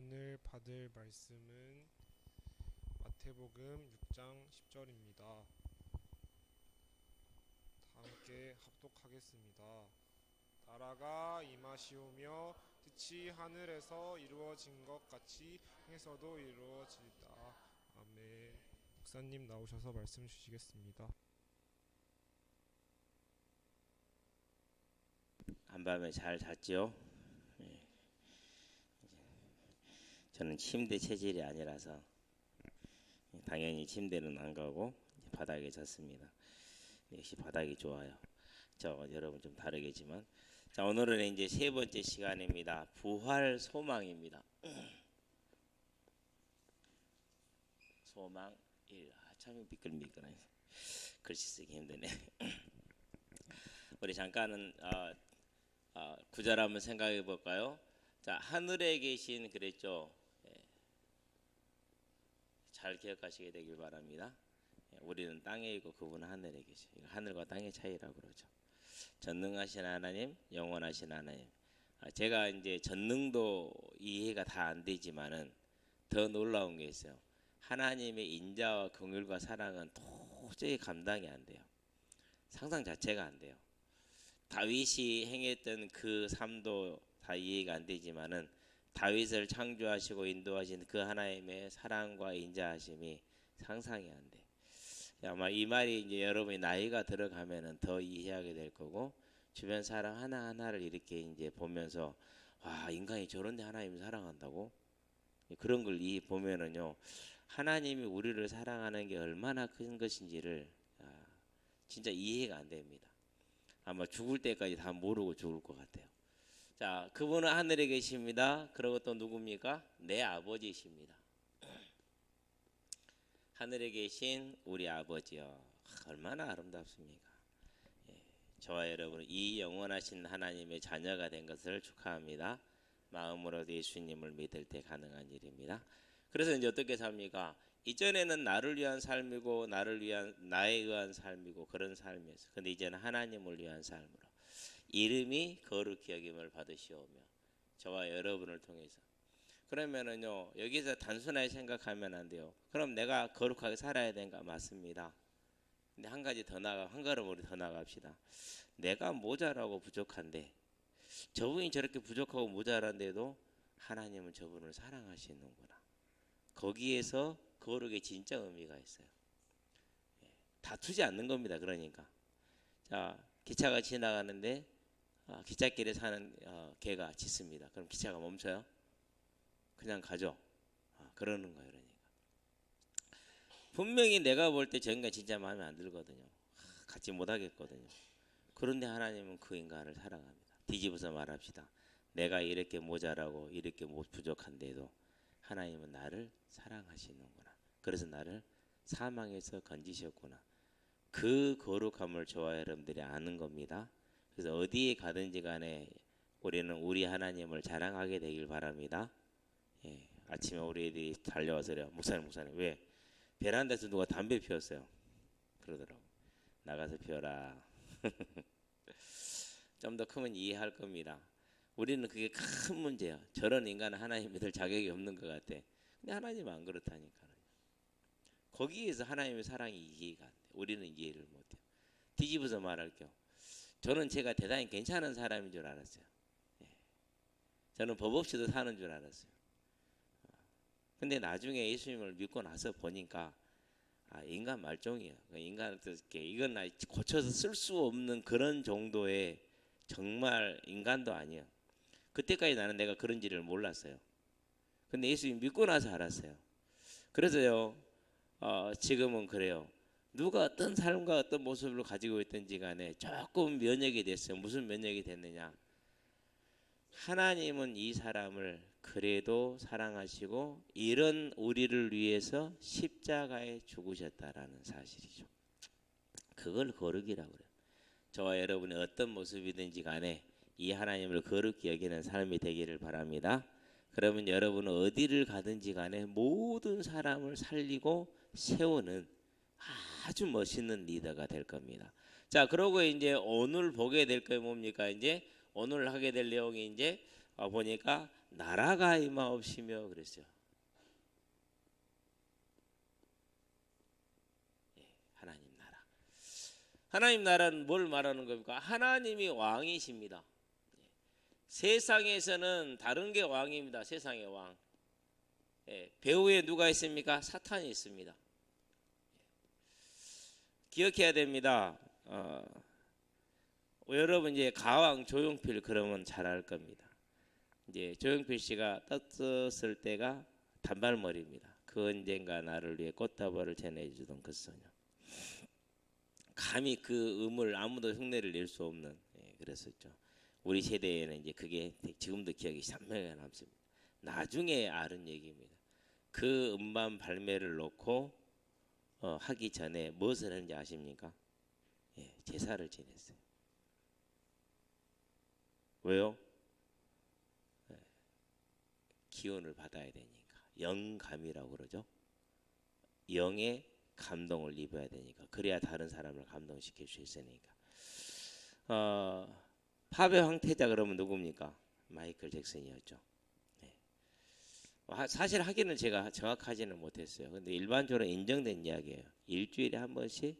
오늘 받을 말씀은 마태복음 6장 10절입니다. 다 함께 합독하겠습니다. 나라가 임하시오며 뜻이 하늘에서 이루어진 것 같이 땅에서도 이루어지리다. 아멘. 목사님 나오셔서 말씀 주시겠습니다. 한밤에 잘 잤죠? 저는 침대 체질이 아니라서 당연히 침대는 안 가고 바닥에 잤습니다. 역시 바닥이 좋아요. 저 여러분 좀 다르겠지만, 자, 오늘은 이제 세 번째 시간입니다. 부활 소망입니다. 소망 1. 참 미끌미끌하네. 글씨 쓰기 힘드네. 우리 잠깐은 구절 한번 생각해 볼까요? 자, 하늘에 계신 그랬죠. 잘 기억하시게 되길 바랍니다. 우리는 땅에 있고 그분은 하늘에 계셔. 하늘과 땅의 차이라고 그러죠. 전능하신 하나님, 영원하신 하나님. 제가 이제 전능도 이해가 다 안 되지만은 더 놀라운 게 있어요. 하나님의 인자와 긍휼과 사랑은 도저히 감당이 안 돼요. 상상 자체가 안 돼요. 다윗이 행했던 그 삶도 다 이해가 안 되지만은 다윗을 창조하시고 인도하신 그 하나님의 사랑과 인자하심이 상상이 안 돼. 아마 이 말이 이제 여러분이 나이가 들어가면은 더 이해하게 될 거고, 주변 사람 하나 하나를 이렇게 이제 보면서 와, 인간이 저런데 하나님을 사랑한다고? 그런 걸 보면은요, 하나님이 우리를 사랑하는 게 얼마나 큰 것인지를 진짜 이해가 안 됩니다. 아마 죽을 때까지 다 모르고 죽을 것 같아요. 자, 그분은 하늘에 계십니다. 그리고 또 누굽니까? 내 아버지이십니다. 하늘에 계신 우리 아버지요, 얼마나 아름답습니까? 저와 여러분, 이 영원하신 하나님의 자녀가 된 것을 축하합니다. 마음으로도 예수님을 믿을 때 가능한 일입니다. 그래서 이제 어떻게 삽니까? 이전에는 나를 위한 삶이고 나에 의한 삶이고 그런 삶이었어요. 근데 이제는 하나님을 위한 삶으로 이름이 거룩히 여김을 받으시오며, 저와 여러분을 통해서. 그러면은요, 여기서 단순하게 생각하면 안 돼요. 그럼 내가 거룩하게 살아야 되는가? 맞습니다. 근데 한 가지 더 한 걸음 우리 더 나갑시다. 내가 모자라고 부족한데, 저분이 저렇게 부족하고 모자란데도 하나님은 저분을 사랑하시는구나. 거기에서 거룩의 진짜 의미가 있어요. 다투지 않는 겁니다. 그러니까, 자, 기차가 지나가는데 기찻길에 사는 개가 짖습니다. 그럼 기차가 멈춰요? 그냥 가죠. 그러는 거예요. 그러니까 분명히 내가 볼 때 저 인간 진짜 마음에 안 들거든요. 같이 못 하겠거든요. 그런데 하나님은 그 인간을 사랑합니다. 뒤집어서 말합시다. 내가 이렇게 모자라고 이렇게 부족한데도 하나님은 나를 사랑하시는구나. 그래서 나를 사망에서 건지셨구나. 그 거룩함을 저와 여러분들이 아는 겁니다. 그래서 어디에 가든지 간에 우리는 우리 하나님을 자랑하게 되길 바랍니다. 아침에 우리 애들이 달려와서 그래요. 목사님 왜? 베란다에서 누가 담배 피웠어요. 그러더라고. 나가서 피워라. 좀 더 크면 이해할 겁니다. 우리는 그게 큰 문제야. 저런 인간은 하나님 믿을 자격이 없는 것 같아. 근데 하나님은 안 그렇다니까요. 거기에서 하나님의 사랑이 이해가 안 돼. 우리는 이해를 못해요. 뒤집어서 말할게요. 저는 제가 대단히 괜찮은 사람인 줄 알았어요. 저는 법 없이도 사는 줄 알았어요. 근데 나중에 예수님을 믿고 나서 보니까 인간 말종이에요. 인간을 이건 고쳐서 쓸 수 없는 그런 정도의 정말 인간도 아니에요. 그때까지 나는 내가 그런지를 몰랐어요. 근데 예수님 믿고 나서 알았어요. 그래서요, 지금은 그래요. 누가 어떤 삶과 어떤 모습을 가지고 있든지 간에 조금 면역이 됐어요. 무슨 면역이 됐느냐? 하나님은 이 사람을 그래도 사랑하시고 이런 우리를 위해서 십자가에 죽으셨다라는 사실이죠. 그걸 거룩이라고 그래요. 저와 여러분이 어떤 모습이든지 간에 이 하나님을 거룩히 여기는 삶이 되기를 바랍니다. 그러면 여러분은 어디를 가든지 간에 모든 사람을 살리고 세우는 아주 멋있는 리더가 될 겁니다. 자, 그러고 이제 오늘 보게 될 게 뭡니까? 이제 오늘 하게 될 내용이 이제 보니까 나라가 임하옵시며 그랬어요. 하나님 나라. 하나님 나라는 뭘 말하는 겁니까? 하나님이 왕이십니다. 세상에서는 다른 게 왕입니다. 세상의 왕. 배후에 누가 있습니까? 사탄이 있습니다. 기억해야 됩니다. 여러분 이제 가왕 조용필 그러면 잘 알 겁니다. 이제 조용필 씨가 떴을 때가 단발머리입니다. 그 언젠가 나를 위해 꽃다발을 전해주던 그 소녀. 감히 그 음을 아무도 흉내를 낼 수 없는 그랬었죠. 우리 세대에는 이제 그게 지금도 기억이鮮明하게 남습니다. 나중에 아는 얘기입니다. 그 음반 발매를 놓고 하기 전에 무엇을 했는지 아십니까? 제사를 지냈어요. 왜요? 기운을 받아야 되니까. 영감이라고 그러죠. 영의 감동을 입어야 되니까. 그래야 다른 사람을 감동시킬 수 있으니까. 팝의 황태자 그러면 누굽니까? 마이클 잭슨이었죠. 사실 하기는 제가 정확하지는 못했어요. 근데 일반적으로 인정된 이야기예요. 일주일에 한 번씩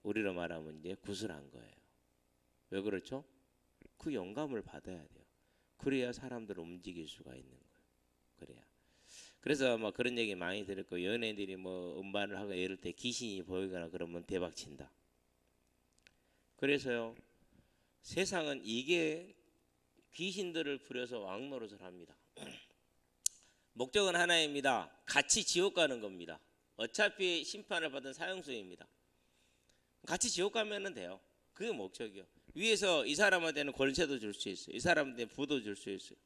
우리로 말하면 이제 구슬한 거예요. 왜 그렇죠? 그 영감을 받아야 돼요. 그래야 사람들을 움직일 수가 있는 거예요. 그래야. 그래서 뭐 그런 얘기 많이 들을 거예요. 연예인들이 뭐 음반을 하고 이럴 때 귀신이 보이거나 그러면 대박 친다. 그래서요. 세상은 이게 귀신들을 부려서 왕노릇을 합니다. 목적은 하나입니다. 같이 지옥 가는 겁니다. 어차피 심판을 받은 사형수입니다. 같이 지옥 가면 돼요. 그게 목적이요. 위에서 이 사람한테는 권세도 줄 수 있어요. 이 사람한테는 부도 줄 수 있어요.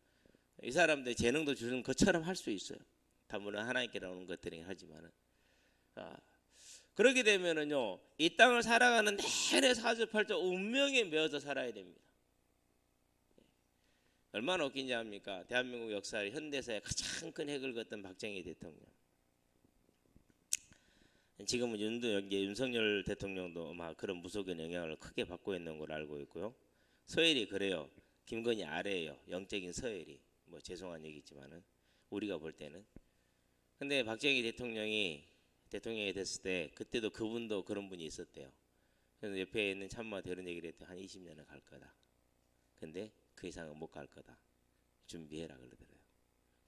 이 사람한테 재능도 주는 것처럼 할 수 있어요. 다 물론 하나님께 나오는 것들이긴 하지만은. 그렇게 되면은요, 이 땅을 살아가는 내내 사주팔자 운명에 매어서 살아야 됩니다. 얼마나 웃긴지 압니까? 대한민국 역사의 현대사에 가장 큰 핵을 걷던 박정희 대통령. 지금은 윤석열 대통령도 아마 그런 무속인 영향을 크게 받고 있는 걸 알고 있고요. 서열이 그래요. 김건희 아래예요. 영적인 서열이. 뭐 죄송한 얘기지만은 우리가 볼 때는. 근데 박정희 대통령이 됐을 때 그때도 그분도 그런 분이 있었대요. 그래서 옆에 있는 참모한테 이런 얘기를 했대. 한 20년은 갈 거다. 근데 그 이상은 못 갈 거다. 준비해라 그러더래요.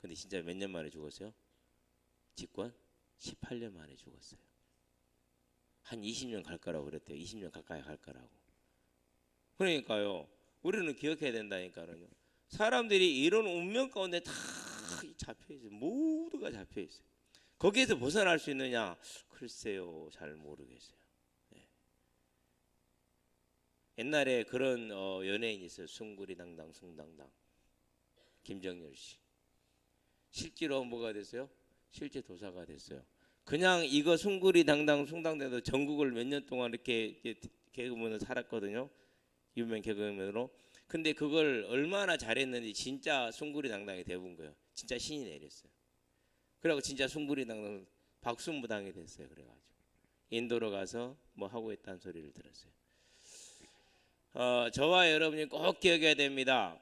근데 진짜 몇 년 만에 죽었어요? 집권 18년 만에 죽었어요. 한 20년 갈 거라고 그랬대요. 20년 가까이 갈 거라고. 그러니까요. 우리는 기억해야 된다니까요. 사람들이 이런 운명 가운데 다 잡혀 있어요. 모두가 잡혀 있어요. 거기에서 벗어날 수 있느냐? 글쎄요. 잘 모르겠어요. 옛날에 그런 연예인이 있어요. 숭구리당당 숭당당 김정열 씨. 실제로 뭐가 됐어요? 실제 도사가 됐어요. 그냥 이거 숭구리당당 숭당대도 전국을 몇 년 동안 이렇게 개그맨으로 살았거든요. 유명 개그맨으로. 근데 그걸 얼마나 잘했는지 진짜 숭구리당당이 돼본 거예요. 진짜 신이 내렸어요. 그래갖고 진짜 숭구리당당 박순무당이 됐어요. 그래가지고 인도로 가서 뭐 하고 있다는 소리를 들었어요. 저와 여러분이 꼭 기억해야 됩니다.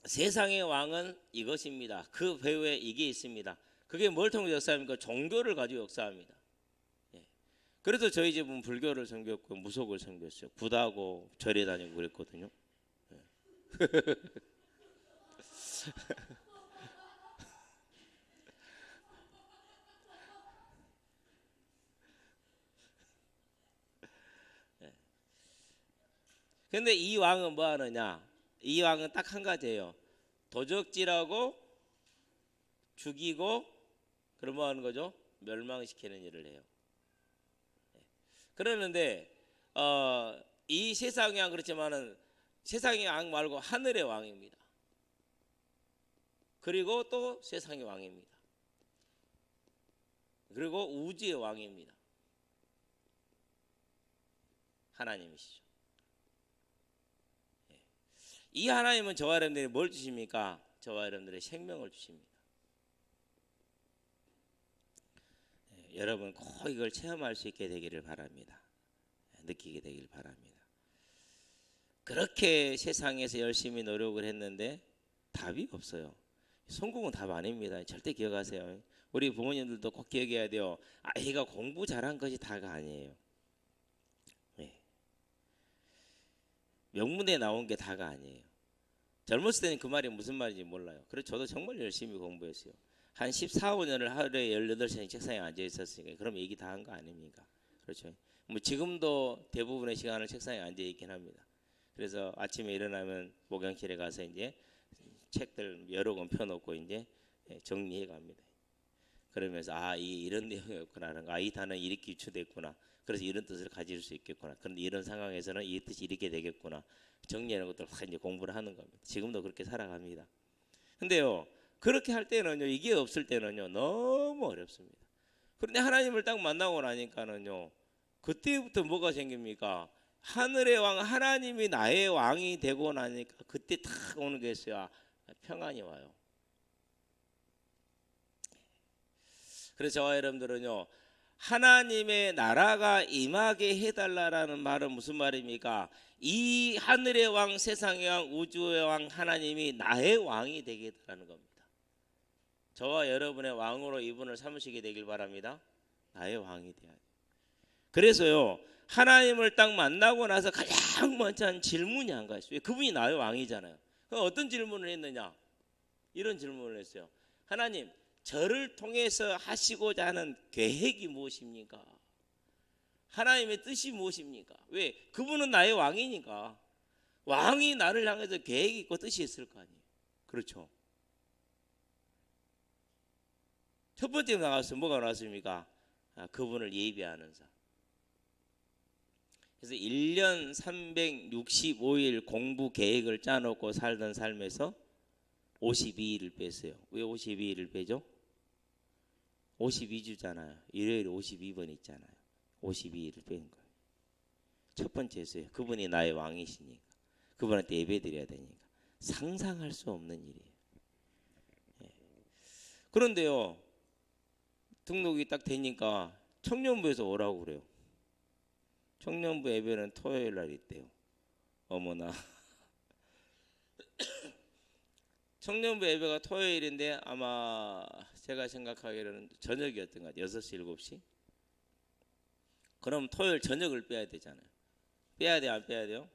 세상의 왕은 이것입니다. 그 배후에 이게 있습니다. 그게 뭘 통해 역사합니까? 종교를 가지고 역사합니다. 그래서 저희 집은 불교를 섬겼고 무속을 섬겼어요. 굿하고 절에 다니고 그랬거든요. 근데 이 왕은 뭐 하느냐? 이 왕은 딱 한 가지예요. 도적질하고 죽이고 그럼 뭐 하는 거죠? 멸망시키는 일을 해요. 그러는데 이 세상의 왕 그렇지만은 세상의 왕 말고 하늘의 왕입니다. 그리고 또 세상의 왕입니다. 그리고 우주의 왕입니다. 하나님이시죠. 이 하나님은 저와 여러분들이 뭘 주십니까? 저와 여러분들의 생명을 주십니다. 여러분 꼭 이걸 체험할 수 있게 되기를 바랍니다. 느끼게 되기를 바랍니다. 그렇게 세상에서 열심히 노력을 했는데 답이 없어요. 성공은 답 아닙니다. 절대 기억하세요. 우리 부모님들도 꼭 기억해야 돼요. 아이가 공부 잘한 것이 다가 아니에요. 네. 명문대 나온 게 다가 아니에요. 젊었을 때는 그 말이 무슨 말인지 몰라요. 그래서 저도 정말 열심히 공부했어요. 한 14, 15년을 하루에 18시간 책상에 앉아 있었으니까 그럼 얘기 다 한 거 아닙니까? 그렇죠. 뭐 지금도 대부분의 시간을 책상에 앉아 있긴 합니다. 그래서 아침에 일어나면 목욕실에 가서 이제 책들 여러 권 펴놓고 이제 정리해 갑니다. 그러면서 이런 내용이었구나, 이 단어 이렇게 유추됐구나, 그래서 이런 뜻을 가질 수 있겠구나, 그런데 이런 상황에서는 이 뜻이 이렇게 되겠구나, 정리하는 것들 다 이제 공부를 하는 겁니다. 지금도 그렇게 살아갑니다. 근데요, 그렇게 할 때는요, 이게 없을 때는요 너무 어렵습니다. 그런데 하나님을 딱 만나고 나니까는요, 그때부터 뭐가 생깁니까? 하늘의 왕 하나님이 나의 왕이 되고 나니까 그때 탁 오는 게 있어요. 평안이 와요. 그래서 저와 여러분들은요, 하나님의 나라가 임하게 해달라라는 말은 무슨 말입니까? 이 하늘의 왕, 세상의 왕, 우주의 왕 하나님이 나의 왕이 되게 해달라는 겁니다. 저와 여러분의 왕으로 이분을 삼으시게 되길 바랍니다. 나의 왕이 돼야 돼요. 그래서요, 하나님을 딱 만나고 나서 가장 먼저 한 질문이 한 가지 있어요. 그분이 나의 왕이잖아요. 그럼 어떤 질문을 했느냐? 이런 질문을 했어요. 하나님, 저를 통해서 하시고자 하는 계획이 무엇입니까? 하나님의 뜻이 무엇입니까? 왜? 그분은 나의 왕이니까. 왕이 나를 향해서 계획이 있고 뜻이 있을 거 아니에요. 그렇죠? 첫 번째 나왔어요. 뭐가 나왔습니까? 그분을 예배하는 사. 그래서 1년 365일 공부 계획을 짜놓고 살던 삶에서 52일을 뺐어요. 왜 52일을 빼죠? 52주잖아요. 일요일에 52번 있잖아요. 52일을 뺀 거예요. 첫 번째였어요. 그분이 나의 왕이시니까. 그분한테 예배드려야 되니까. 상상할 수 없는 일이에요. 예. 그런데요, 등록이 딱 되니까 청년부에서 오라고 그래요. 청년부 예배는 토요일 날 있대요. 어머나. 청년부 예배가 토요일인데 아마 제가 생각하기로는 저녁이었던 것 같아요. 6시, 7시. 그럼 토요일 저녁을 빼야 되잖아요. 빼야 돼요, 안 빼야 돼요?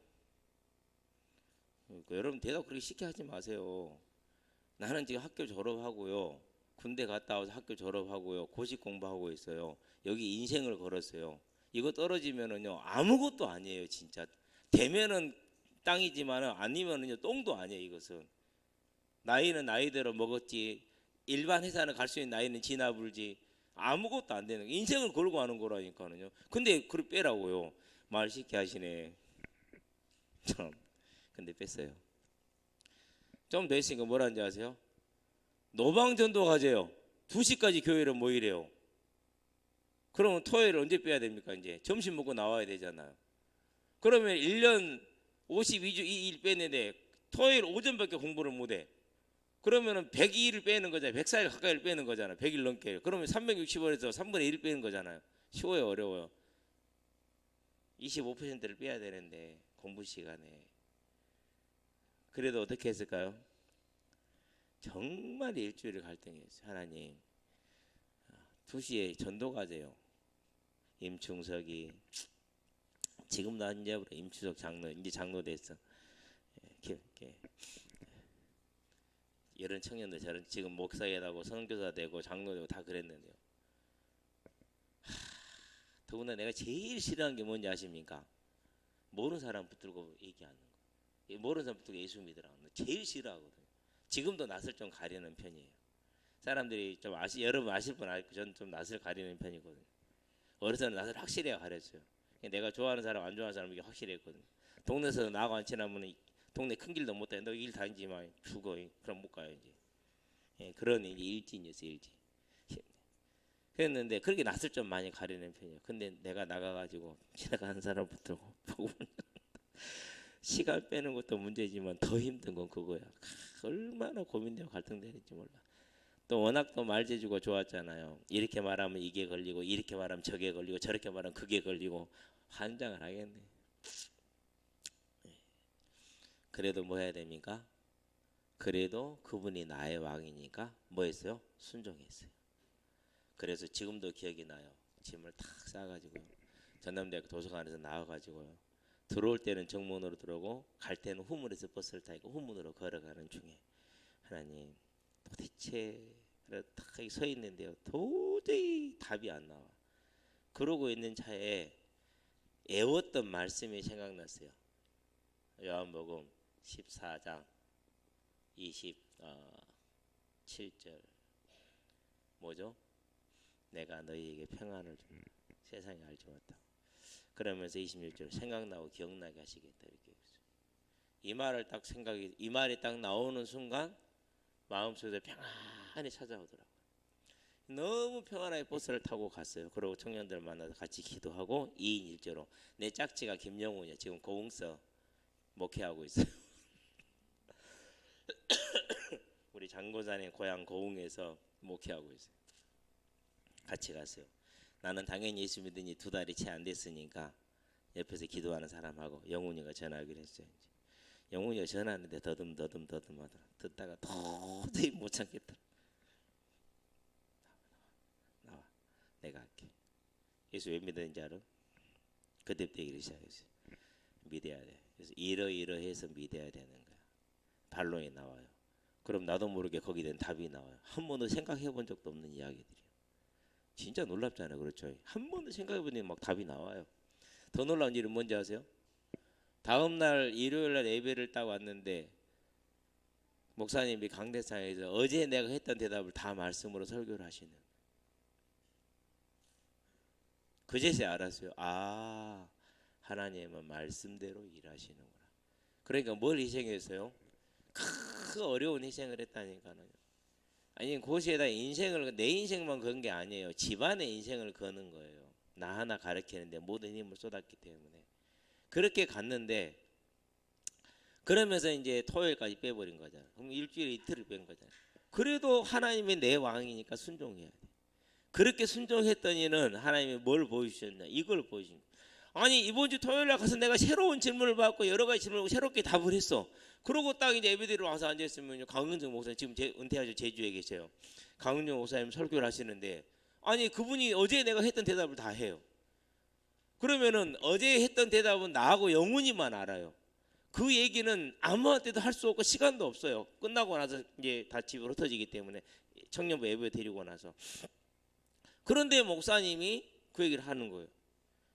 여러분 대답 그렇게 쉽게 하지 마세요. 나는 지금 학교 졸업하고요, 군대 갔다 와서 학교 졸업하고요, 고시 공부하고 있어요. 여기 인생을 걸었어요. 이거 떨어지면은요 아무것도 아니에요. 진짜 되면은 땅이지만은 아니면은요 똥도 아니에요. 이것은 나이는 나이대로 먹었지, 일반 회사는 갈 수 있는 나이는 지나불지, 아무것도 안 되는 인생을 걸고 하는 거라니까요. 근데 그걸 빼라고요. 말 쉽게 하시네. 참. 근데 뺐어요. 좀 더 있으니까 뭐라는지 아세요? 노방전도 가재요. 2시까지 교회로 모이래요. 그러면 토요일 언제 빼야 됩니까? 이제 점심 먹고 나와야 되잖아요. 그러면 1년 52주 2일 빼는데 토요일 오전밖에 공부를 못해. 그러면은 102일을 빼는 거잖아요. 104일 가까이를 빼는 거잖아요. 100일 넘게. 그러면 360일에서 3분의 1 빼는 거잖아요. 쉬워요, 어려워요? 25%를 빼야 되는데 공부 시간에. 그래도 어떻게 했을까요? 정말 일주일을 갈등했어요. 하나님, 2시에 전도 가세요. 임충석이 지금도 안 잡으러 임충석 장로, 이제 장로 됐어. 이런 청년들 저런 지금 목사에 나고 선교사 되고 장로 되고 다 그랬는데요. 더구나 내가 제일 싫어하는 게 뭔지 아십니까? 모르는 사람 붙들고 얘기하는 거. 모르는 사람 붙들고 예수 믿으라는 거 제일 싫어하거든요. 지금도 낯을 좀 가리는 편이에요. 사람들이 좀 여러분 아실 분 알고 저는 좀 낯을 가리는 편이거든요. 어려서는 낯을 확실히 가렸어요. 내가 좋아하는 사람 안 좋아하는 사람 이게 확실히 했거든요. 동네에서 나하고 안 친하면 동네 큰 길도 못 다녀. 너 길 다니지 마. 죽어. 그럼 못 가요 이제. 예, 그런 일진이었어요. 일진. 그랬는데 그렇게 낯을 좀 많이 가리는 편이에요. 근데 내가 나가가지고 지나가는 사람 붙들고 보고 시간 빼는 것도 문제지만 더 힘든 건 그거야. 얼마나 고민되고 갈등되는지 몰라. 또 워낙 또 말재주가 좋았잖아요. 이렇게 말하면 이게 걸리고, 이렇게 말하면 저게 걸리고, 저렇게 말하면 그게 걸리고, 환장을 하겠네. 그래도 뭐 해야 됩니까? 그래도 그분이 나의 왕이니까 뭐 했어요? 순종했어요. 그래서 지금도 기억이 나요. 짐을 탁 싸가지고 전남대학교 도서관에서 나와가지고요. 들어올 때는 정문으로 들어오고 갈 때는 후문에서 버스를 타고 후문으로 걸어가는 중에 하나님 도대체 딱 서 있는데요. 도저히 답이 안 나와. 그러고 있는 차에 애웠던 말씀이 생각났어요. 요한복음 14장 27절 뭐죠? 내가 너희에게 평안을 준 세상에 알지 못하고 그러면서 26절 생각나고 기억나게 하시겠다 이렇게 했어요. 이 말이 딱 나오는 순간 마음속에 평안이 찾아오더라고요. 너무 평안하게 버스를 타고 갔어요. 그리고 청년들 만나서 같이 기도하고 2인 1조로 내 짝지가 김영훈이야. 지금 고흥서 목회하고 있어요. 우리 장고사님 고향 고흥에서 목회하고 있어요. 같이 갔어요. 나는 당연히 예수 믿으니 2달이 채 안 됐으니까 옆에서 기도하는 사람하고 영훈이가 전화하기로 했어요. 영훈이가 전화하는데 더듬 하더라. 듣다가 도저히 못 참겠더라. 나와 내가 할게. 예수 왜 믿었는지 알아? 그때부터 얘기를 시작했어요. 믿어야 돼. 그래서 이러이러해서 믿어야 되는 거야. 반론이 나와요. 그럼 나도 모르게 거기에 대한 답이 나와요. 한 번도 생각해 본 적도 없는 이야기들이요. 진짜 놀랍잖아요. 그렇죠? 한 번도 생각해 보니 막 답이 나와요. 더 놀라운 일은 뭔지 아세요? 다음 날 일요일 날 예배를 딱 왔는데 목사님이 강대상에서 어제 내가 했던 대답을 다 말씀으로 설교를 하시는. 그제서야 알았어요. 아, 하나님은 말씀대로 일하시는구나. 그러니까 뭘 희생했어요? 그 어려운 희생을 했다니까요. 아니 그곳에다 인생을 내 인생만 건 게 아니에요. 집안의 인생을 거는 거예요. 나 하나 가르치는데 모든 힘을 쏟았기 때문에 그렇게 갔는데 그러면서 이제 토요일까지 빼버린 거잖아. 그럼 일주일에 이틀을 뺀 거잖아. 그래도 하나님이 내 왕이니까 순종해야 돼. 그렇게 순종했더니는 하나님이 뭘 보여주셨냐? 이걸 보여준 거야. 아니 이번 주 토요일 날 가서 내가 새로운 질문을 받고 여러 가지 질문을 새롭게 답을 했어. 그러고 딱 이제 예배드리러 와서 앉아있으면 강은정 목사님 지금 은퇴하셔 제주에 계세요. 강은정 목사님 설교를 하시는데 아니 그분이 어제 내가 했던 대답을 다 해요. 그러면은 어제 했던 대답은 나하고 영훈이만 알아요. 그 얘기는 아무한테도 할 수 없고 시간도 없어요. 끝나고 나서 이제 다 집으로 흩어지기 때문에 청년부 예배 데리고 나서. 그런데 목사님이 그 얘기를 하는 거예요.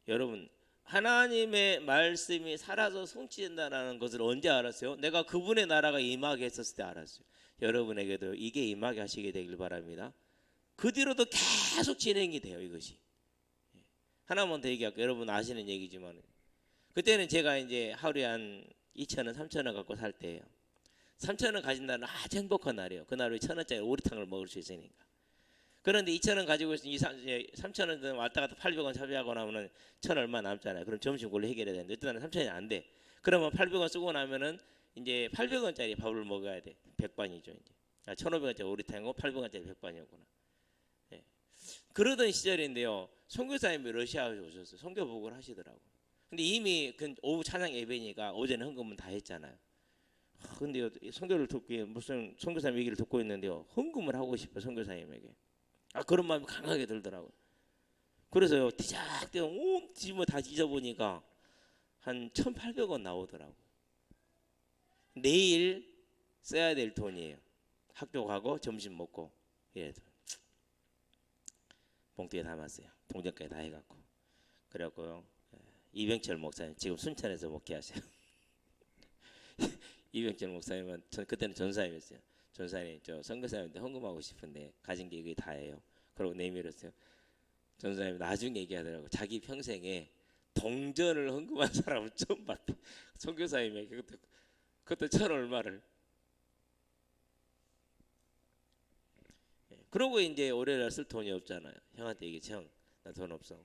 여러분 하나님의 말씀이 살아서 성취된다는 것을 언제 알았어요? 내가 그분의 나라가 임하게 했었을 때 알았어요. 여러분에게도 이게 임하게 하시게 되길 바랍니다. 그 뒤로도 계속 진행이 돼요. 이것이. 하나만 더 얘기할게요. 여러분 아시는 얘기지만 그때는 제가 이제 하루에 한 2,000원, 3,000원 갖고 살 때예요. 3,000원 가진 날은 아주 행복한 날이에요. 그날 1,000원짜리 오리탕을 먹을 수 있으니까. 그런데 2,000원 가지고 있으니 3,000원 왔다 갔다 800원 차비하고 나면은 1,000 얼마 남잖아요. 그럼 점심 그걸로 해결해야 되는데 어떤 날은 3,000원이 안 돼. 그러면 800원 쓰고 나면은 이제 800원짜리 밥을 먹어야 돼. 백반이죠 이제. 1,500원짜리 오리탕이고 800원짜리 백반이었구나. 예. 그러던 시절인데요. 선교사님이 러시아에 오셨어요. 선교복을 하시더라고. 근데 이미 그 오후 찬양 예배니까 오전에 헌금은 다 했잖아요. 근데요 선교를 듣고 무슨 선교사님 얘기를 듣고 있는데요. 헌금을 하고 싶어 선교사님에게. 그런 마음이 강하게 들더라고요. 그래서요 뒤작대고 온 집을 다 뒤져보니까 한 1,800원 나오더라고요. 내일 써야 될 돈이에요. 학교 가고 점심 먹고 이래도 봉투에 담았어요. 동전까지 다 해갖고. 그래갖고요 이병철 목사님 지금 순천에서 목회하세요. 이병철 목사님은 그때는 전사님이었어요. 전사님 저 선교사님한테 헌금하고 싶은데 가진 게 이게 다예요. 그러고 내밀었어요. 전사님 나중에 얘기하더라고. 자기 평생에 동전을 헌금한 사람은 처음 봤대. 선교사님에게 그것도 1,000 얼마를. 그러고 이제 올해날 쓸 돈이 없잖아요. 형한테 얘기했지. 형, 나 돈 없어.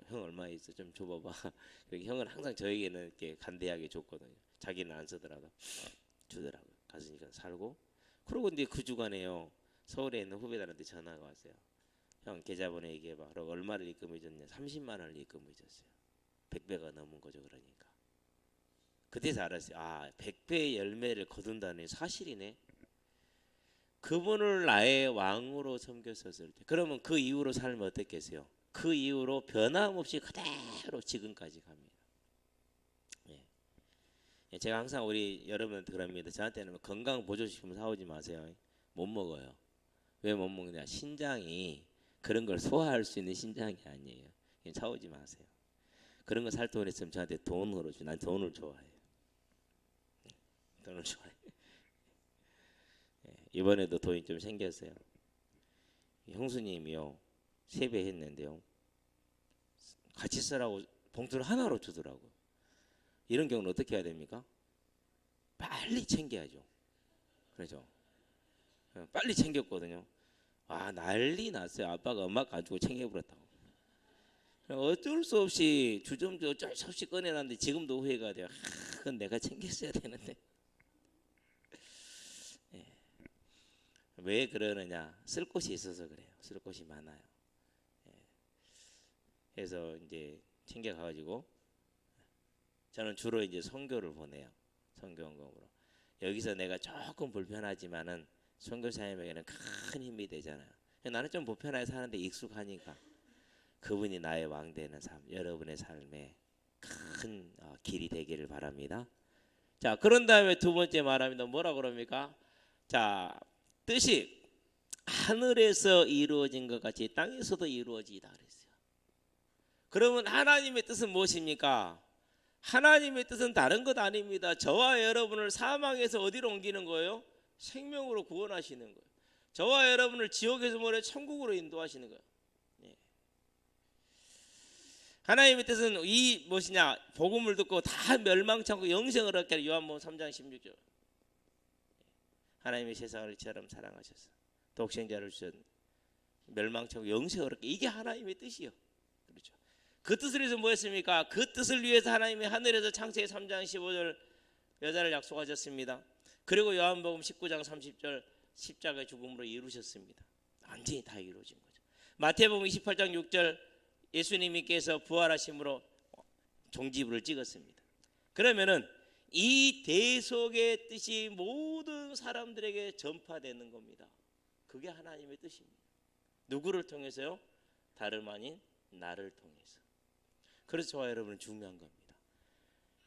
형 얼마 있어? 좀 줘봐봐. 형은 항상 저에게는 이렇게 간대하게 줬거든요. 자기는 안 쓰더라도 주더라고요. 가서니까 살고. 그러고 이제 그 주간에요. 서울에 있는 후배들한테 전화가 왔어요. 형 계좌번호 얘기해봐. 그러고 얼마를 입금해 줬냐? 30만 원을 입금해 줬어요. 100배가 넘은 거죠. 그러니까. 그때서 알았어요. 아, 100배의 열매를 거둔다는 사실이네. 그분을 나의 왕으로 섬겼었을 때, 그러면 그 이후로 살면 어떻겠어요? 그 이후로 변함없이 그대로 지금까지 갑니다. 예. 제가 항상 우리 여러분한테 그럽니다. 저한테는 건강 보조식품 사오지 마세요. 못 먹어요. 왜 못 먹냐? 신장이 그런 걸 소화할 수 있는 신장이 아니에요. 사오지 마세요. 그런 거 살 돈 있으면 저한테 돈으로 줘. 난 돈을 좋아해요. 돈을 좋아해. 이번에도 돈이 좀 생겼어요. 형수님이요, 세배했는데요, 같이 쓰라고 봉투를 하나로 주더라고. 이런 경우는 어떻게 해야 됩니까? 빨리 챙겨야죠. 그렇죠? 빨리 챙겼거든요. 아, 난리 났어요. 아빠가 엄마 가지고 챙겨버렸다고. 어쩔 수 없이 주저앉아 어쩔 수 없이 꺼내놨는데 지금도 후회가 돼요. 그건 내가 챙겼어야 되는데. 왜 그러느냐? 쓸 곳이 있어서 그래요. 쓸 곳이 많아요. 그래서 이제 챙겨가가지고 저는 주로 이제 선교를 보내요. 선교원금으로. 여기서 내가 조금 불편하지만은 선교사님에게는 큰 힘이 되잖아요. 나는 좀 불편하게 사는데 익숙하니까 그분이 나의 왕 되는 삶, 여러분의 삶에 큰 길이 되기를 바랍니다. 자, 그런 다음에 두 번째 말합니다. 뭐라 그럽니까? 자, 뜻이 하늘에서 이루어진 것 같이 땅에서도 이루어지다 그랬어요. 그러면 하나님의 뜻은 무엇입니까? 하나님의 뜻은 다른 것 아닙니다. 저와 여러분을 사망에서 어디로 옮기는 거예요? 생명으로 구원하시는 거예요. 저와 여러분을 지옥에서 몰아 천국으로 인도하시는 거예요. 하나님의 뜻은 이 무엇이냐? 복음을 듣고 다 멸망치 않고 영생을 얻게 하는 요한복음 3장 16절. 하나님이 세상을 이처럼 사랑하셔서 독생자를 주신 멸망치 않고 영생을 얻게, 이게 하나님의 뜻이요. 그렇죠. 그 뜻을 위해서 뭐였습니까? 그 뜻을 위해서 하나님이 하늘에서 창세기 3장 15절 여자를 약속하셨습니다. 그리고 요한복음 19장 30절 십자가의 죽음으로 이루셨습니다. 완전히 다 이루어진 거죠. 마태복음 28장 6절 예수님께서 부활하심으로 종지부를 찍었습니다. 그러면은 이 대속의 뜻이 모든 사람들에게 전파되는 겁니다. 그게 하나님의 뜻입니다. 누구를 통해서요? 다름 아닌 나를 통해서. 그래서 저와 여러분은 중요한 겁니다.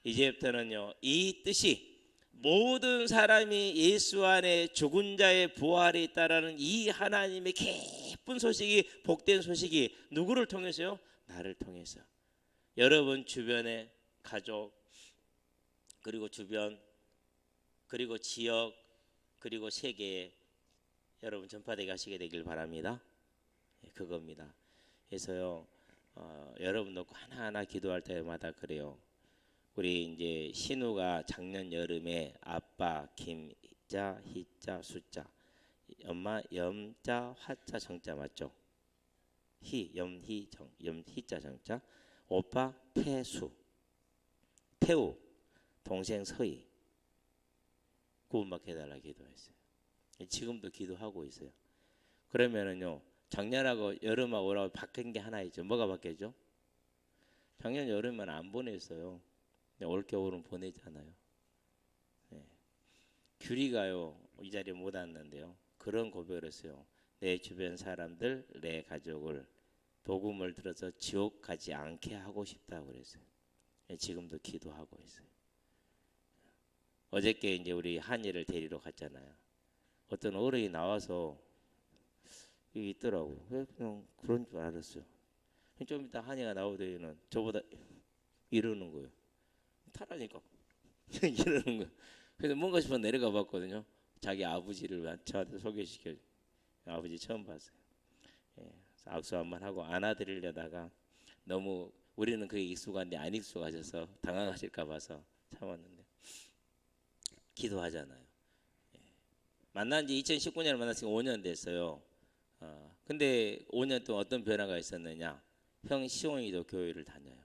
이제부터는요, 이 뜻이 모든 사람이 예수 안에 죽은 자의 부활이 있다라는 이 하나님의 기쁜 소식이, 복된 소식이 누구를 통해서요? 나를 통해서. 여러분 주변의 가족, 그리고 주변, 그리고 지역, 그리고 세계에 여러분 전파되게 하시게 되길 바랍니다. 그겁니다. 그래서요, 여러분 놓고 하나하나 기도할 때마다 그래요. 우리 이제 신우가 작년 여름에 아빠 김자 희자 숫자, 엄마 염자 화자 정자 맞죠? 희 염희 정 염희자 정자, 오빠 태수 태우, 동생 서희 구원받게 해달라 기도했어요. 지금도 기도하고 있어요. 그러면은요, 작년하고 여름하고 올하고 바뀐 게 하나 있죠. 뭐가 바뀌었죠? 작년 여름은 안 보냈어요. 올 겨울은 보내잖아요. 네. 규리가요, 이 자리에 못 왔는데요, 그런 고백을 했어요. 내 주변 사람들, 내 가족을 복음을 들어서 지옥 가지 않게 하고 싶다고 그랬어요. 네, 지금도 기도하고 있어요. 어저께 이제 우리 한이를 데리러 갔잖아요. 어떤 어른이 나와서 여기 있더라고. 그냥 그런 줄 알았어요. 좀 이따 한이가 나오더니는 저보다 이러는 거예요. 타라니까 이러는 거예요. 그래서 뭔가 싶어 내려가 봤거든요. 자기 아버지를 저한테 소개시켜. 아버지 처음 봤어요. 예, 악수 한번 하고 안아드리려다가 너무 우리는 그게 익숙한데 안 익숙하셔서 당황하실까 봐서 참았는데, 기도하잖아요. 예. 만난 지 2019년에 만났으니까 5년 됐어요. 근데 5년 동안 어떤 변화가 있었느냐? 형 시온이도 교회를 다녀요.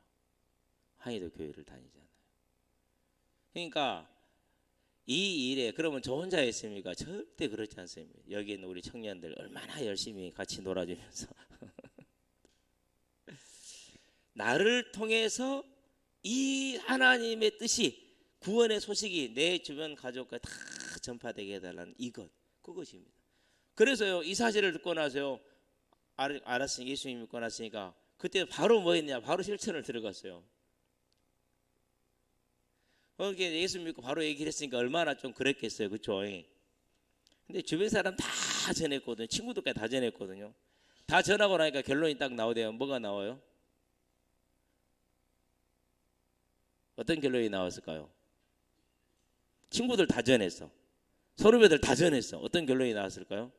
한이도 교회를 다니잖아요. 그러니까 이 일에 그러면 저 혼자 했습니까? 절대 그렇지 않습니다. 여기 있는 우리 청년들 얼마나 열심히 같이 놀아주면서 나를 통해서 이 하나님의 뜻이 구원의 소식이 내 주변 가족과 다 전파되게 해달라는 그것입니다. 그래서요, 이 사실을 듣고 나서요, 알았으니 예수님 믿고 났으니까 그때 바로 뭐 했냐? 바로 실천을 들어갔어요. 그렇게 예수 믿고 바로 얘기를 했으니까 얼마나 좀 그랬겠어요, 그렇죠? 근데 주변 사람 다 전했거든요. 친구들까지 다 전했거든요. 다 전하고 나니까 결론이 딱 나오대요. 뭐가 나와요? 어떤 결론이 나왔을까요? 친구들 다 전했어. 서로배들 다 전했어. 어떤 결론이 나왔을까요?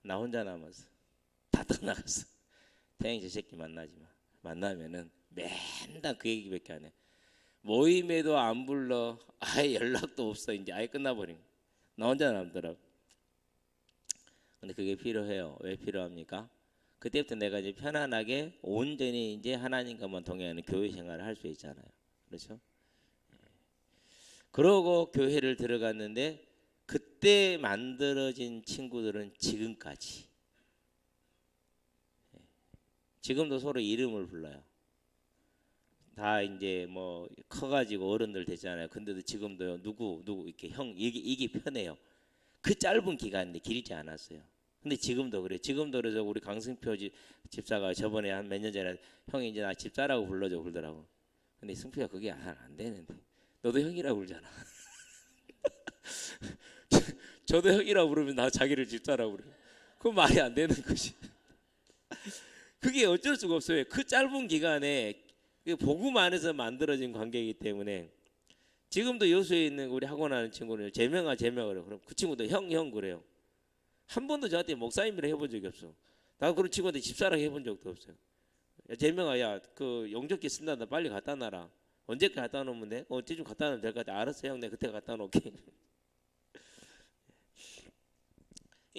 나 혼자 남았어. 다 떠나갔어. 태양이 저 새끼 만나지 마. 만나면은 맨날 그 얘기밖에 안 해. 모임에도 안 불러. 아예 연락도 없어. 이제 아예 끝나버린 거. 나 혼자 남더라고. 근데 그게 필요해요. 왜 필요합니까? 그때부터 내가 이제 편안하게 온전히 이제 하나님과만 동행하는 교회 생활을 할 수 있잖아요. 그렇죠? 그러고 교회를 들어갔는데 그때 만들어진 친구들은 지금까지, 지금도 서로 이름을 불러요. 다 이제 뭐 커가지고 어른들 됐잖아요. 근데도 지금도 누구 이렇게 형 이게 편해요. 그 짧은 기간인데 길지 않았어요. 근데 지금도 그래. 지금도 그래서 우리 강승표 집사가 저번에 한 몇 년 전에 형이 이제 나 집사라고 불러줘 그러더라고. 근데 승표야 그게 안 되는데. 너도 형이라고 부르잖아. 저도 형이라고 부르면 나 자기를 집사라고 그래. 그건 말이 안 되는 거지. 그게 어쩔 수가 없어요. 그 짧은 기간에 복음 안에서 만들어진 관계이기 때문에 지금도 여수에 있는 우리 학원하는 친구는 제명아 그래요. 그럼 그 친구도 형 그래요. 한 번도 저한테 목사님이라 해본 적이 없어. 나 그런 친구한테 집사라고 해본 적도 없어요. 야, 제명아, 야, 그 용접기 쓴다. 빨리 갖다 놔라. 언제까지 갖다 놓으면 돼? 언제쯤 갖다 놓으면 될 것 같아. 알았어, 형. 내가 그때 갖다 놓을게.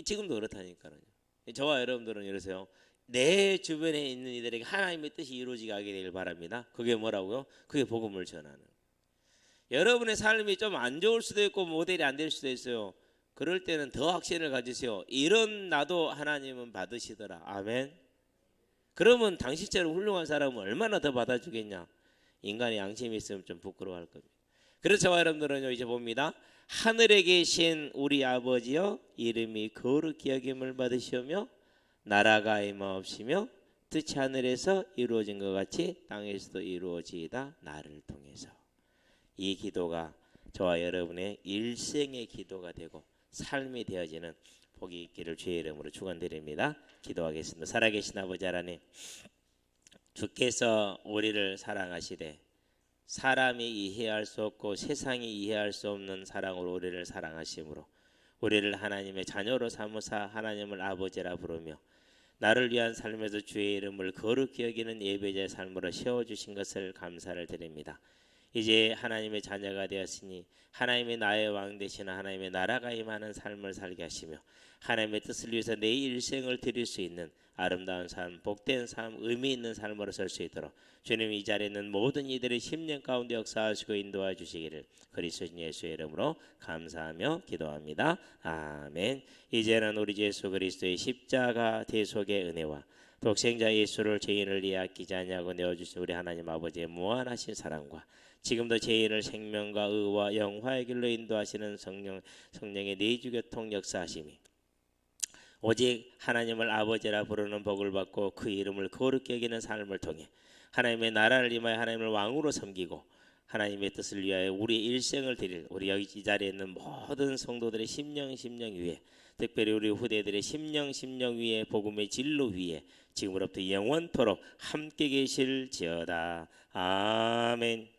지금도 그렇다니까요. 저와 여러분들은 이러세요. 내 주변에 있는 이들에게 하나님의 뜻이 이루어지게 하게 되길 바랍니다. 그게 뭐라고요? 그게 복음을 전하는. 여러분의 삶이 좀 안 좋을 수도 있고 모델이 안 될 수도 있어요. 그럴 때는 더 확신을 가지세요. 이런 나도 하나님은 받으시더라. 아멘. 그러면 당신처럼 훌륭한 사람은 얼마나 더 받아주겠냐. 인간의 양심이 있으면 좀 부끄러워할 겁니다. 그래서 저와 여러분들은 이제 봅니다. 하늘에 계신 우리 아버지여 이름이 거룩히 여김을 받으시오며 나라가 임하옵시며 뜻이 하늘에서 이루어진 것 같이 땅에서도 이루어지이다. 나를 통해서. 이 기도가 저와 여러분의 일생의 기도가 되고 삶이 되어지는 복이 있기를 주의 이름으로 축원드립니다. 기도하겠습니다. 살아계신 아버지 하나님, 주께서 우리를 사랑하시되 사람이 이해할 수 없고 세상이 이해할 수 없는 사랑으로 우리를 사랑하심으로 우리를 하나님의 자녀로 삼으사 하나님을 아버지라 부르며 나를 위한 삶에서 주의 이름을 거룩히 여기는 예배자의 삶으로 세워주신 것을 감사를 드립니다. 이제 하나님의 자녀가 되었으니 하나님의 나의 왕 되시는 하나님의 나라가 임하는 삶을 살게 하시며 하나님의 뜻을 위해서 내 일생을 드릴 수 있는 아름다운 삶, 복된 삶, 의미 있는 삶으로 설 수 있도록 주님 이 자리에 있는 모든 이들의 심령 가운데 역사하시고 인도해 주시기를 그리스도 예수의 이름으로 감사하며 기도합니다. 아멘. 이제는 우리 예수 그리스도의 십자가 대속의 은혜와 독생자 예수를 죄인을 위해 아끼지 아니하고 내어주신 우리 하나님 아버지의 무한하신 사랑과 지금도 죄인을 생명과 의와 영화의 길로 인도하시는 성령의 내주교통 역사하심이 오직 하나님을 아버지라 부르는 복을 받고 그 이름을 거룩히 여기는 삶을 통해 하나님의 나라를 임하여 하나님을 왕으로 섬기고 하나님의 뜻을 위하여 우리의 일생을 드릴 우리 여기 이 자리에 있는 모든 성도들의 심령 위에 특별히 우리 후대들의 심령 위에 복음의 진로 위에 지금으로부터 영원토록 함께 계실지어다. 아멘.